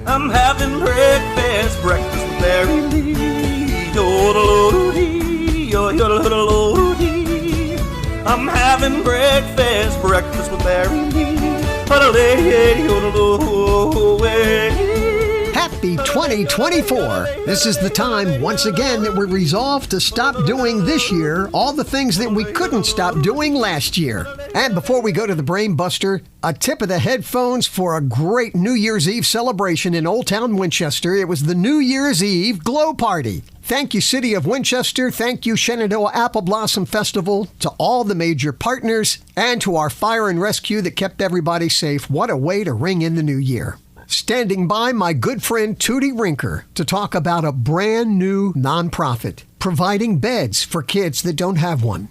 I'm having breakfast with Mary Lee. Yo-do-do-do-dee. I'm having breakfast with Mary Lee. Happy 2024. This is the time, once again, that we resolve to stop doing this year all the things that we couldn't stop doing last year. And before we go to the Brain Buster, a tip of the headphones for a great New Year's Eve celebration in Old Town Winchester. It was the New Year's Eve Glow Party. Thank you, City of Winchester. Thank you, Shenandoah Apple Blossom Festival, to all the major partners, and to our fire and rescue that kept everybody safe. What a way to ring in the new year. Standing by, my good friend Tootie Rinker to talk about a brand new nonprofit providing beds for kids that don't have one.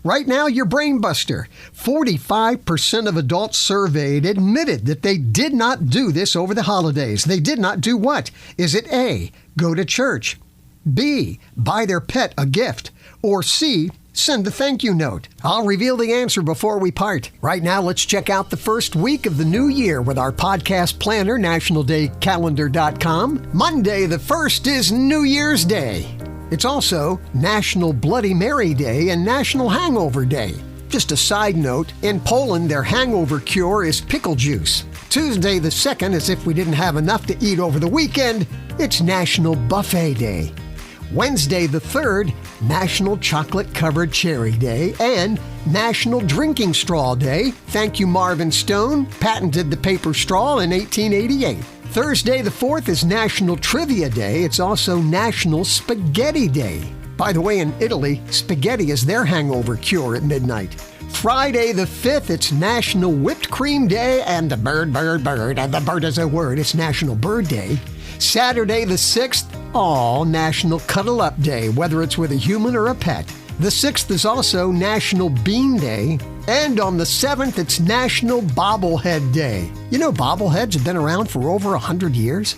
Right now, your Brain Buster. 45% of adults surveyed admitted that they did not do this over the holidays. They did not do what? Is it A, go to church, B, buy their pet a gift, or C, send a thank you note? I'll reveal the answer before we part. Right now, let's check out the first week of the new year with our podcast planner, nationaldaycalendar.com. Monday the 1st is New Year's Day. It's also National Bloody Mary Day and National Hangover Day. Just a side note, in Poland, their hangover cure is pickle juice. Tuesday the 2nd, as if we didn't have enough to eat over the weekend, it's National Buffet Day. Wednesday the 3rd, National Chocolate-Covered Cherry Day and National Drinking Straw Day. Thank you, Marvin Stone, patented the paper straw in 1888. Thursday the 4th is National Trivia Day. It's also National Spaghetti Day. By the way, in Italy, spaghetti is their hangover cure at midnight. Friday the 5th, it's National Whipped Cream Day and the bird, and the bird is a word, it's National Bird Day. Saturday the 6th, National Cuddle Up Day, whether it's with a human or a pet. The 6th is also National Bean Day. And on the 7th, it's National Bobblehead Day. You know, bobbleheads have been around for over 100 years.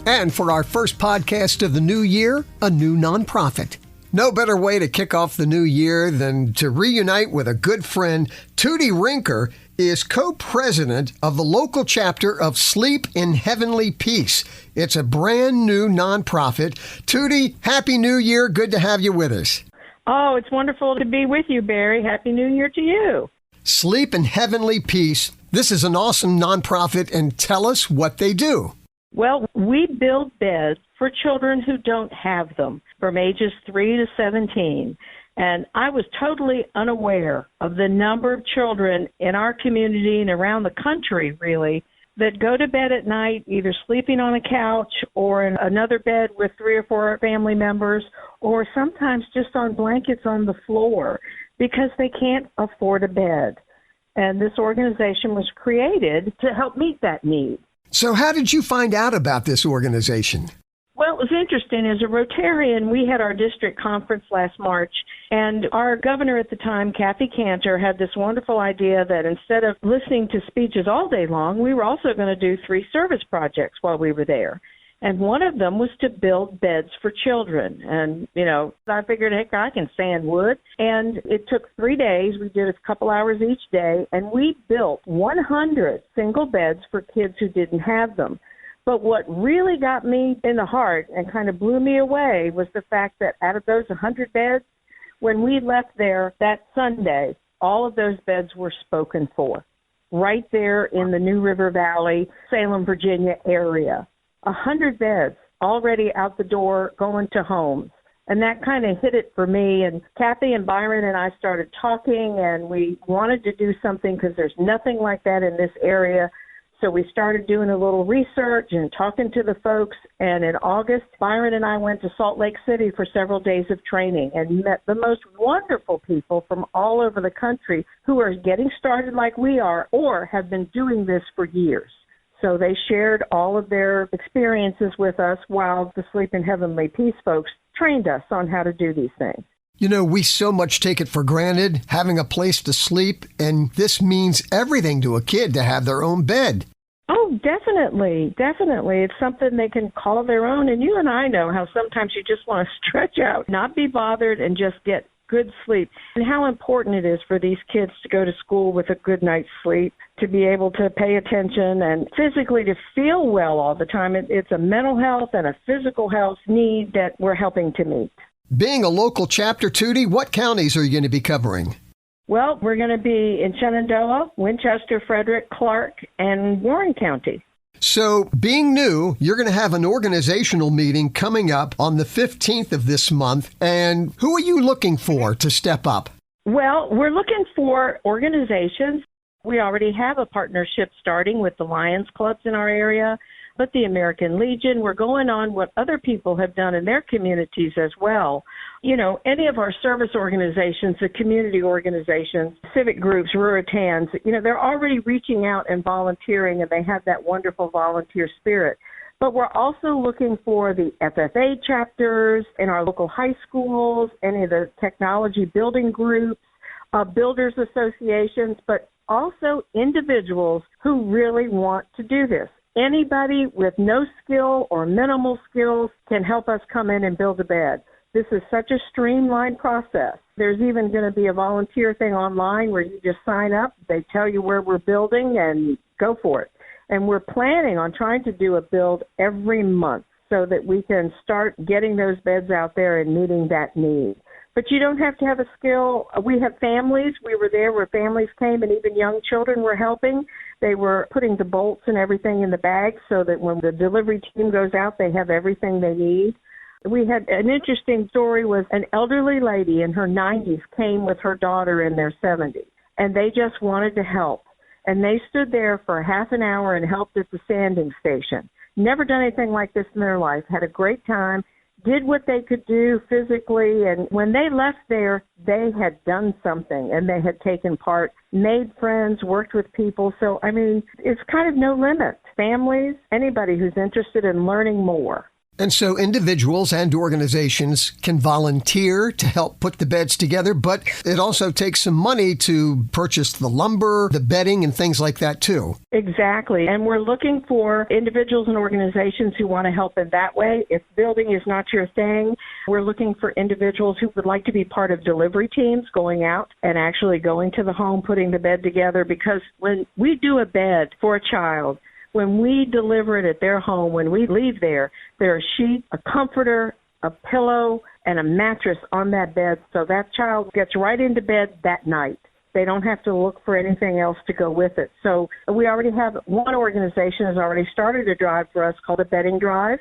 And for our first podcast of the new year, a new nonprofit. No better way to kick off the new year than to reunite with a good friend. Tootie Rinker is co-president of the local chapter of Sleep in Heavenly Peace. It's a brand new nonprofit. Tootie, Happy New Year. Good to have you with us. Oh, it's wonderful to be with you, Barry. Happy New Year to you. Sleep in Heavenly Peace. This is an awesome nonprofit, and tell us what they do. Well, we build beds for children who don't have them from ages 3 to 17. And I was totally unaware of the number of children in our community and around the country, really, that go to bed at night either sleeping on a couch or in another bed with 3 or 4 family members, or sometimes just on blankets on the floor because they can't afford a bed. And this organization was created to help meet that need. So how did you find out about this organization? Well, it was interesting. As a Rotarian, we had our district conference last March, and our governor at the time, Kathy Cantor, had this wonderful idea that instead of listening to speeches all day long, we were also going to do 3 service projects while we were there. And one of them was to build beds for children. And, I figured, heck, I can sand wood. And it took 3 days. We did a couple hours each day, and we built 100 single beds for kids who didn't have them. But what really got me in the heart and kind of blew me away was the fact that out of those 100 beds, when we left there that Sunday, all of those beds were spoken for, right there in the New River Valley, Salem, Virginia area. 100 beds already out the door going to homes. And that kind of hit it for me. And Kathy and Byron and I started talking, and we wanted to do something because there's nothing like that in this area. So we started doing a little research and talking to the folks. And in August, Byron and I went to Salt Lake City for several days of training and met the most wonderful people from all over the country who are getting started like we are or have been doing this for years. So they shared all of their experiences with us while the Sleep in Heavenly Peace folks trained us on how to do these things. You know, we so much take it for granted, having a place to sleep, and this means everything to a kid to have their own bed. Oh, definitely, definitely. It's something they can call their own, and you and I know how sometimes you just want to stretch out, not be bothered, and just get good sleep, and how important it is for these kids to go to school with a good night's sleep, to be able to pay attention and physically to feel well all the time. It's a mental health and a physical health need that we're helping to meet. Being a local chapter, Tootie, what counties are you going to be covering? Well, we're going to be in Shenandoah, Winchester, Frederick, Clark, and Warren County. So, being new, you're going to have an organizational meeting coming up on the 15th of this month. And who are you looking for to step up? Well, we're looking for organizations. We already have a partnership starting with the Lions clubs in our area, but the American Legion. We're going on what other people have done in their communities as well. You know, any of our service organizations, the community organizations, civic groups, Ruritans, you know, they're already reaching out and volunteering, and they have that wonderful volunteer spirit. But we're also looking for the FFA chapters in our local high schools, any of the technology building groups, builders associations, but also individuals who really want to do this. Anybody with no skill or minimal skills can help us come in and build a bed. This is such a streamlined process. There's even going to be a volunteer thing online where you just sign up. They tell you where we're building and go for it. And we're planning on trying to do a build every month so that we can start getting those beds out there and meeting that need. But you don't have to have a skill. We have families. We were there where families came and even young children were helping. They were putting the bolts and everything in the bag so that when the delivery team goes out, they have everything they need. We had an interesting story was an elderly lady in her 90s came with her daughter in their 70s, and they just wanted to help. And they stood there for half an hour and helped at the sanding station. Never done anything like this in their life, had a great time, did what they could do physically, and when they left there, they had done something, and they had taken part, made friends, worked with people. So, I mean, it's kind of no limit. Families, anybody who's interested in learning more. And so individuals and organizations can volunteer to help put the beds together, but it also takes some money to purchase the lumber, the bedding, and things like that, too. Exactly. And we're looking for individuals and organizations who want to help in that way. If building is not your thing, we're looking for individuals who would like to be part of delivery teams, going out and actually going to the home, putting the bed together. Because when we do a bed for a child, when we deliver it at their home, when we leave there, there's a sheet, a comforter, a pillow, and a mattress on that bed, so that child gets right into bed that night. They don't have to look for anything else to go with it. So we already have one organization has already started a drive for us called a bedding drive,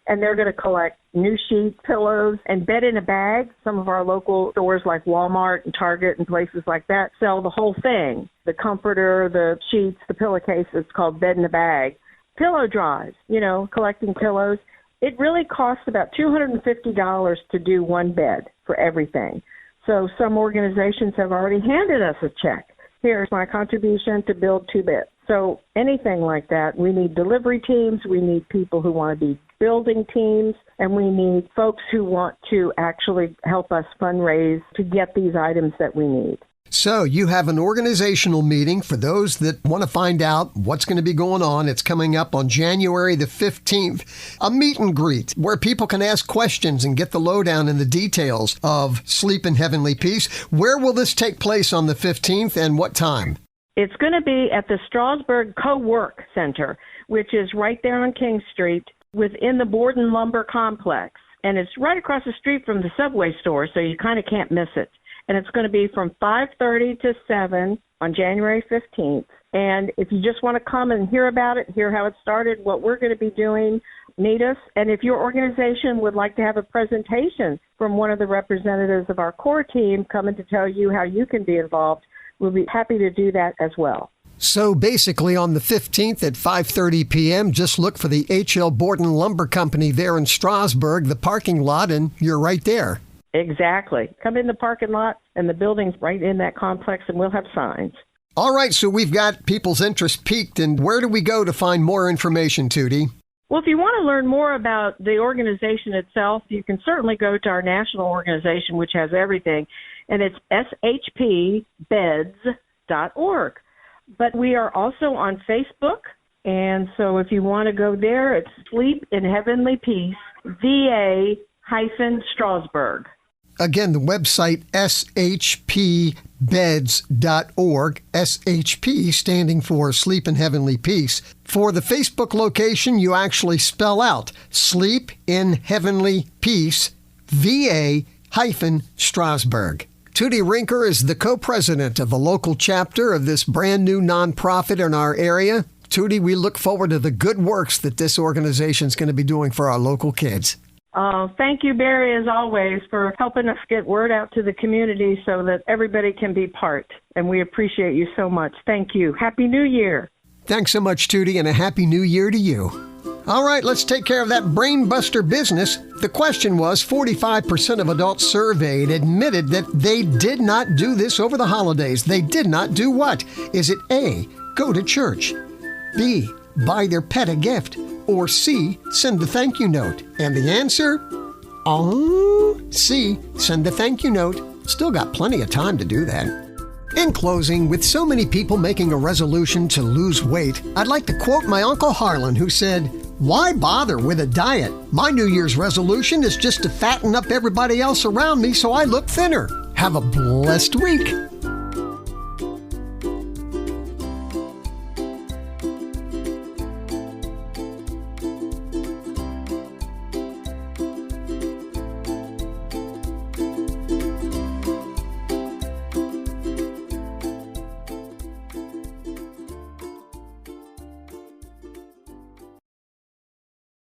and they're going to collect new sheets, pillows, and bed in a bag. Some of our local stores like Walmart and Target and places like that sell the whole thing, the comforter, the sheets, the pillowcase. It's called bed in a bag. Pillow drives, you know, collecting pillows. It really costs about $250 to do one bed for everything. So some organizations have already handed us a check. Here's my contribution to build 2 beds. So anything like that, we need delivery teams, we need people who want to be building teams, and we need folks who want to actually help us fundraise to get these items that we need. So you have an organizational meeting for those that want to find out what's going to be going on. It's coming up on January the 15th, a meet and greet where people can ask questions and get the lowdown and the details of Sleep in Heavenly Peace. Where will this take place on the 15th and what time? It's going to be at the Strasburg Co-work Center, which is right there on King Street within the Borden Lumber Complex. And it's right across the street from the Subway store, so you kind of can't miss it. And it's going to be from 5:30 to 7 on January 15th. And if you just want to come and hear about it, hear how it started, what we're going to be doing, meet us. And if your organization would like to have a presentation from one of the representatives of our core team coming to tell you how you can be involved, we'll be happy to do that as well. So basically on the 15th at 5:30 p.m., just look for the H.L. Borden Lumber Company there in Strasburg, the parking lot, and you're right there. Exactly. Come in the parking lot, and the building's right in that complex, and we'll have signs. All right, so we've got people's interest peaked, and where do we go to find more information, Tootie? Well, if you want to learn more about the organization itself, you can certainly go to our national organization, which has everything, and it's shpbeds.org. But we are also on Facebook, and so if you want to go there, it's Sleep in Heavenly Peace, VA-Strasburg. Again, the website shpbeds.org, SHP standing for Sleep in Heavenly Peace. For the Facebook location, you actually spell out Sleep in Heavenly Peace, VA-Strasburg. Tootie Rinker is the co-president of the local chapter of this brand new nonprofit in our area. Tootie, we look forward to the good works that this organization is going to be doing for our local kids. Thank you, Barry, as always, for helping us get word out to the community so that everybody can be part. And we appreciate you so much. Thank you. Happy New Year. Thanks so much, Tootie, and a Happy New Year to you. All right, let's take care of that brain buster business. The question was, 45% of adults surveyed admitted that they did not do this over the holidays. They did not do what? Is it A, go to church, B, buy their pet a gift, or C, send a thank you note? And the answer? C, send a thank you note. Still got plenty of time to do that. In closing, with so many people making a resolution to lose weight, I'd like to quote my Uncle Harlan, who said, "Why bother with a diet? My New Year's resolution is just to fatten up everybody else around me so I look thinner." Have a blessed week.